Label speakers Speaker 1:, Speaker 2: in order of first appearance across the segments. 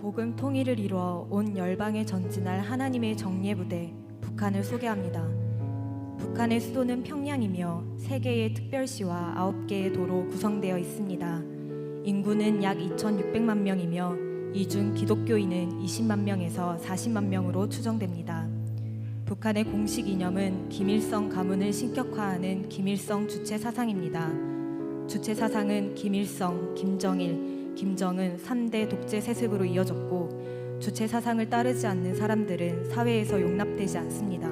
Speaker 1: 복음 통일을 이루어 온 열방에 전진할 하나님의 정예 부대 북한을 소개합니다. 북한의 수도는 평양이며 3개의 특별시와 9개의 도로 구성되어 있습니다. 인구는 약 2,600만 명이며 이 중 기독교인은 20만 명에서 40만 명으로 추정됩니다. 북한의 공식 이념은 김일성 가문을 신격화하는 김일성 주체 사상입니다. 주체 사상은 김일성, 김정일, 김정은 3대 독재 세습으로 이어졌고 주체 사상을 따르지 않는 사람들은 사회에서 용납되지 않습니다.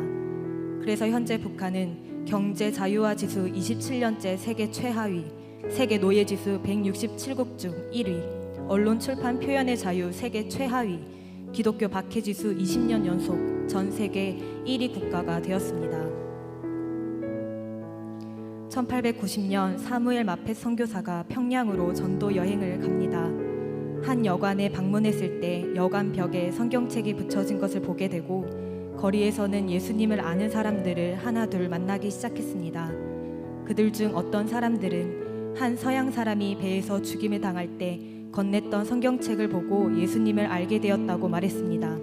Speaker 1: 그래서 현재 북한은 경제 자유화 지수 27년째 세계 최하위, 세계 노예 지수 167국 중 1위, 언론 출판 표현의 자유 세계 최하위, 기독교 박해 지수 20년 연속 전 세계 1위 국가가 되었습니다. 1890년 사무엘 마펫 선교사가 평양으로 전도 여행을 갑니다. 한 여관에 방문했을 때 여관 벽에 성경책이 붙여진 것을 보게 되고 거리에서는 예수님을 아는 사람들을 하나둘 만나기 시작했습니다. 그들 중 어떤 사람들은 한 서양 사람이 배에서 죽임을 당할 때 건넸던 성경책을 보고 예수님을 알게 되었다고 말했습니다.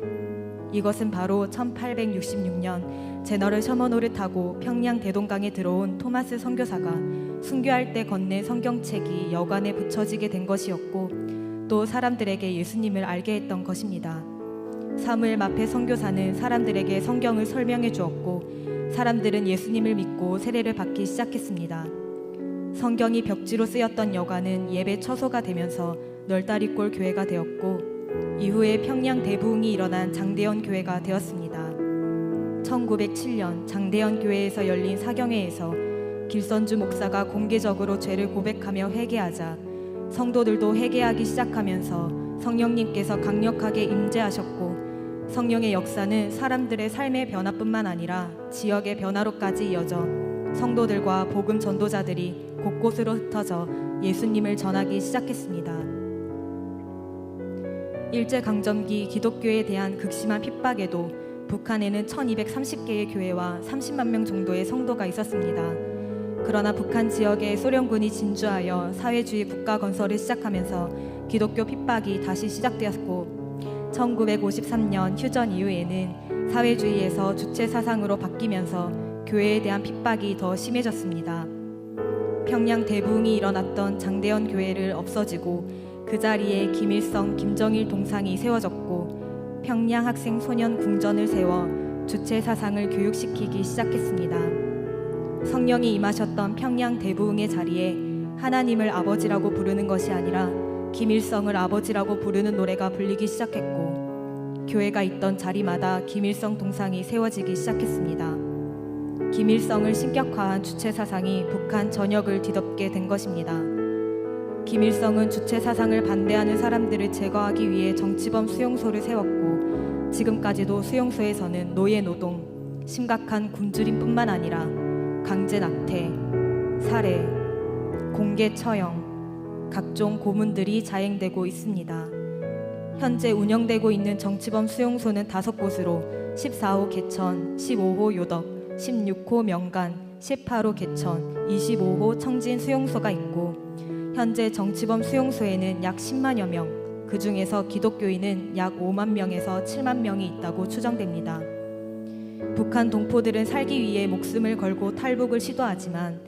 Speaker 1: 이것은 바로 1866년 제너럴 셔먼호를 타고 평양 대동강에 들어온 토마스 선교사가 순교할 때 건넨 성경책이 여관에 붙여지게 된 것이었고 또 사람들에게 예수님을 알게 했던 것입니다. 사무엘 마펫 선교사는 사람들에게 성경을 설명해 주었고 사람들은 예수님을 믿고 세례를 받기 시작했습니다. 성경이 벽지로 쓰였던 여관은 예배 처소가 되면서 널다리꼴 교회가 되었고 이후에 평양 대부흥이 일어난 장대현 교회가 되었습니다. 1907년 장대현 교회에서 열린 사경회에서 길선주 목사가 공개적으로 죄를 고백하며 회개하자 성도들도 회개하기 시작하면서 성령님께서 강력하게 임재하셨고 성령의 역사는 사람들의 삶의 변화뿐만 아니라 지역의 변화로까지 이어져 성도들과 복음 전도자들이 곳곳으로 흩어져 예수님을 전하기 시작했습니다. 일제강점기 기독교에 대한 극심한 핍박에도 북한에는 1230개의 교회와 30만 명 정도의 성도가 있었습니다. 그러나 북한 지역에 소련군이 진주하여 사회주의 국가 건설을 시작하면서 기독교 핍박이 다시 시작되었고 1953년 휴전 이후에는 사회주의에서 주체 사상으로 바뀌면서 교회에 대한 핍박이 더 심해졌습니다. 평양 대부흥이 일어났던 장대현 교회를 없어지고 그 자리에 김일성, 김정일 동상이 세워졌고 평양 학생 소년 궁전을 세워 주체 사상을 교육시키기 시작했습니다. 성령이 임하셨던 평양 대부흥의 자리에 하나님을 아버지라고 부르는 것이 아니라 김일성을 아버지라고 부르는 노래가 불리기 시작했고 교회가 있던 자리마다 김일성 동상이 세워지기 시작했습니다. 김일성을 신격화한 주체 사상이 북한 전역을 뒤덮게 된 것입니다. 김일성은 주체 사상을 반대하는 사람들을 제거하기 위해 정치범 수용소를 세웠고 지금까지도 수용소에서는 노예 노동, 심각한 굶주림뿐만 아니라 강제 낙태, 살해, 공개 처형, 각종 고문들이 자행되고 있습니다. 현재 운영되고 있는 정치범 수용소는 5곳으로 14호 개천, 15호 요덕, 16호 명간, 18호 개천, 25호 청진 수용소가 있고 현재 정치범 수용소에는 약 10만여 명, 그 중에서 기독교인은 약 5만 명에서 7만 명이 있다고 추정됩니다. 북한 동포들은 살기 위해 목숨을 걸고 탈북을 시도하지만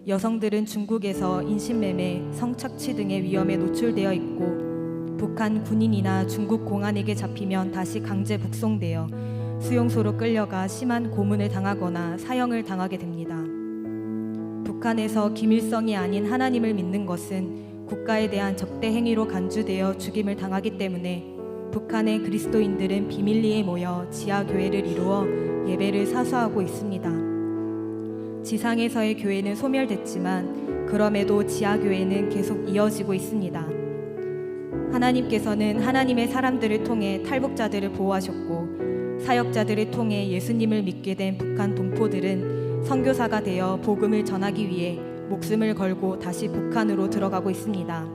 Speaker 1: 여성들은 중국에서 인신매매, 성착취 등의 위험에 노출되어 있고 북한 군인이나 중국 공안에게 잡히면 다시 강제 북송되어 수용소로 끌려가 심한 고문을 당하거나 사형을 당하게 됩니다. 북한에서 김일성이 아닌 하나님을 믿는 것은 국가에 대한 적대 행위로 간주되어 죽임을 당하기 때문에 북한의 그리스도인들은 비밀리에 모여 지하교회를 이루어 예배를 사수하고 있습니다. 지상에서의 교회는 소멸됐지만 그럼에도 지하교회는 계속 이어지고 있습니다. 하나님께서는 하나님의 사람들을 통해 탈북자들을 보호하셨고 사역자들을 통해 예수님을 믿게 된 북한 동포들은 선교사가 되어 복음을 전하기 위해 목숨을 걸고 다시 북한으로 들어가고 있습니다.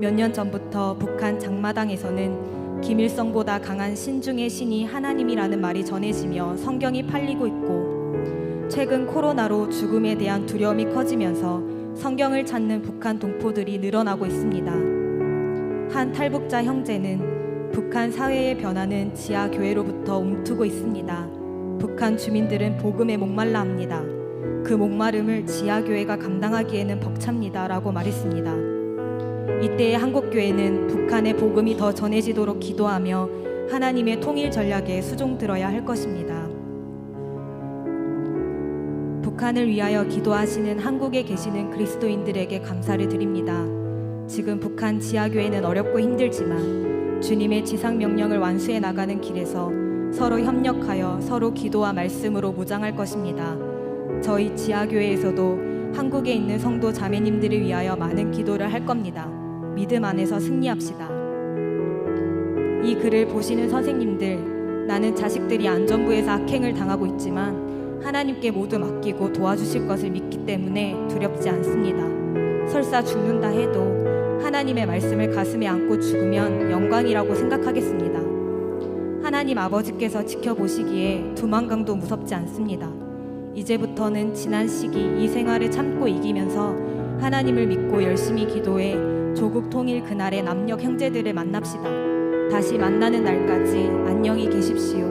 Speaker 1: 몇 년 전부터 북한 장마당에서는 김일성보다 강한 신중의 신이 하나님이라는 말이 전해지며 성경이 팔리고 있고 최근 코로나로 죽음에 대한 두려움이 커지면서 성경을 찾는 북한 동포들이 늘어나고 있습니다. 한 탈북자 형제는 북한 사회의 변화는 지하 교회로부터 움트고 있습니다. 북한 주민들은 복음에 목말라 합니다. 그 목마름을 지하 교회가 감당하기에는 벅찹니다 라고 말했습니다. 이때의 한국 교회는 북한의 복음이 더 전해지도록 기도하며 하나님의 통일 전략에 수종들어야 할 것입니다. 북한을 위하여 기도하시는 한국에 계시는 그리스도인들에게 감사를 드립니다. 지금 북한 지하교회는 어렵고 힘들지만 주님의 지상명령을 완수해 나가는 길에서 서로 협력하여 서로 기도와 말씀으로 무장할 것입니다. 저희 지하교회에서도 한국에 있는 성도 자매님들을 위하여 많은 기도를 할 겁니다. 믿음 안에서 승리합시다. 이 글을 보시는 선생님들, 나는 자식들이 안전부에서 악행을 당하고 있지만 하나님께 모두 맡기고 도와주실 것을 믿기 때문에 두렵지 않습니다. 설사 죽는다 해도 하나님의 말씀을 가슴에 안고 죽으면 영광이라고 생각하겠습니다. 하나님 아버지께서 지켜보시기에 두만강도 무섭지 않습니다. 이제부터는 지난 시기 이 생활을 참고 이기면서 하나님을 믿고 열심히 기도해 조국 통일 그날의 남녘 형제들을 만납시다. 다시 만나는 날까지 안녕히 계십시오.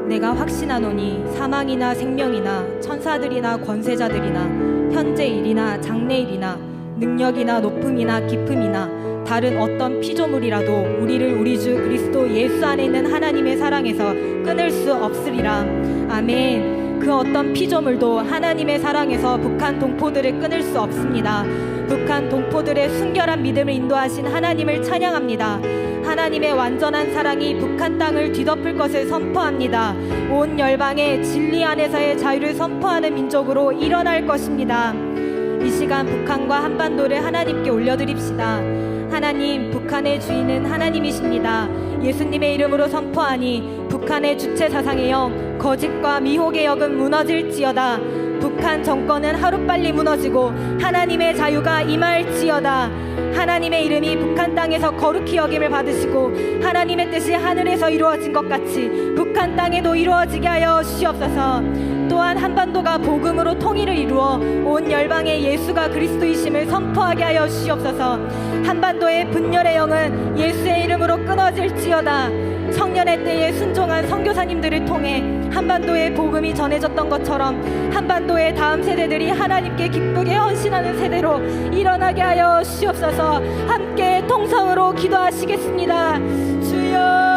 Speaker 1: 내가 확신하노니 사망이나 생명이나 천사들이나 권세자들이나 현재 일이나 장래일이나 능력이나 높음이나 깊음이나 다른 어떤 피조물이라도 우리를 우리 주 그리스도 예수 안에 있는 하나님의 사랑에서 끊을 수 없으리라. 아멘. 그 어떤 피조물도 하나님의 사랑에서 북한 동포들을 끊을 수 없습니다. 북한 동포들의 순결한 믿음을 인도하신 하나님을 찬양합니다. 하나님의 완전한 사랑이 북한 땅을 뒤덮을 것을 선포합니다. 온 열방에 진리 안에서의 자유를 선포하는 민족으로 일어날 것입니다. 이 시간 북한과 한반도를 하나님께 올려드립시다. 하나님, 북한의 주인은 하나님이십니다. 예수님의 이름으로 선포하니 북한의 주체 사상의 영, 거짓과 미혹의 역은 무너질지어다. 북한 정권은 하루빨리 무너지고 하나님의 자유가 임할지어다. 하나님의 이름이 북한 땅에서 거룩히 여김을 받으시고 하나님의 뜻이 하늘에서 이루어진 것 같이 북한 땅에도 이루어지게 하여 주시옵소서. 또한 한반도가 복음으로 통일을 이루어 온 열방에 예수가 그리스도이심을 선포하게 하여 주시옵소서. 한반도의 분열의 영은 예수의 이름으로 끊어질지어다. 청년의 때에 순종한 선교사님들을 통해 한반도의 복음이 전해졌던 것처럼 한반도의 다음 세대들이 하나님께 기쁘게 헌신하는 세대로 일어나게 하여 주시옵소서. 함께 통성으로 기도하시겠습니다. 주여.